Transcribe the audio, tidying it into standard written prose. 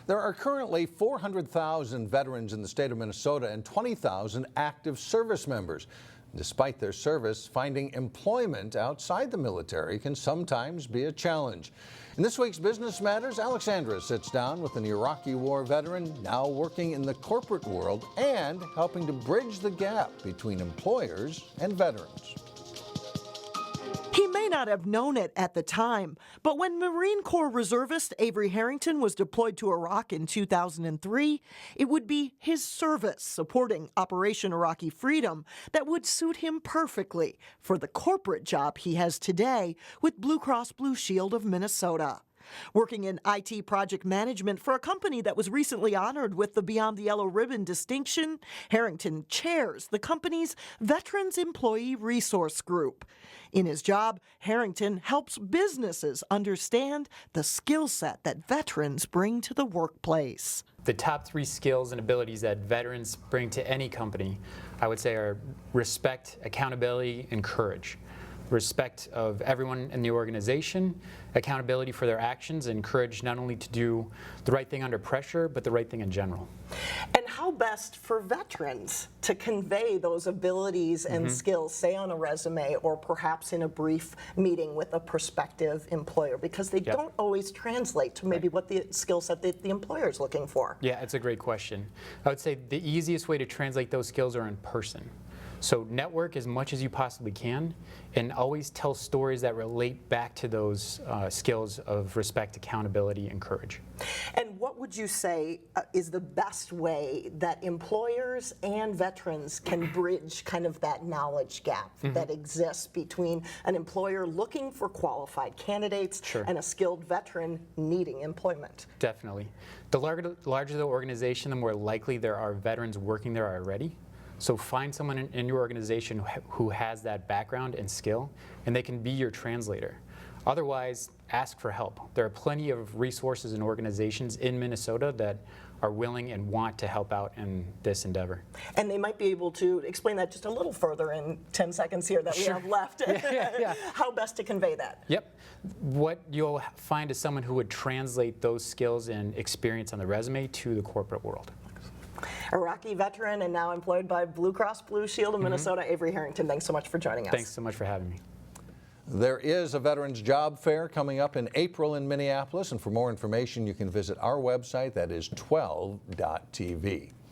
There are currently 400,000 veterans in the state of Minnesota and 20,000 active service members. Despite their service, finding employment outside the military can sometimes be a challenge. In this week's Business Matters, Alexandra sits down with an Iraqi war veteran now working in the corporate world and helping to bridge the gap between employers and veterans. He may not have known it at the time, but when Marine Corps reservist Avery Harrington was deployed to Iraq in 2003, it would be his service supporting Operation Iraqi Freedom that would suit him perfectly for the corporate job he has today with Blue Cross Blue Shield of Minnesota. Working in IT project management for a company that was recently honored with the Beyond the Yellow Ribbon distinction, Harrington chairs the company's Veterans Employee Resource Group. In his job, Harrington helps businesses understand the skill set that veterans bring to the workplace. The top 3 skills and abilities that veterans bring to any company, I would say, are respect, accountability, and courage. Respect of everyone in the organization, accountability for their actions, and courage not only to do the right thing under pressure, but the right thing in general. And how best for veterans to convey those abilities and skills, say on a resume or perhaps in a brief meeting with a prospective employer, because they don't always translate to maybe what the skill set that the employer is looking for? Yeah, it's a great question. I would say the easiest way to translate those skills are in person. So network as much as you possibly can and always tell stories that relate back to those skills of respect, accountability, and courage. And what would you say is the best way that employers and veterans can bridge kind of that knowledge gap that exists between an employer looking for qualified candidates and a skilled veteran needing employment? Definitely. The larger the organization, the more likely there are veterans working there already. So find someone in your organization who has that background and skill, and they can be your translator. Otherwise, ask for help. There are plenty of resources and organizations in Minnesota that are willing and want to help out in this endeavor. And they might be able to explain that just a little further in 10 seconds here that we have left. How best to convey that? Yep. What you'll find is someone who would translate those skills and experience on the resume to the corporate world. Iraqi veteran and now employed by Blue Cross Blue Shield of Minnesota, Avery Harrington, thanks so much for joining us. Thanks so much for having me. There is a Veterans Job Fair coming up in April in Minneapolis, and for more information you can visit our website, that is 12.tv.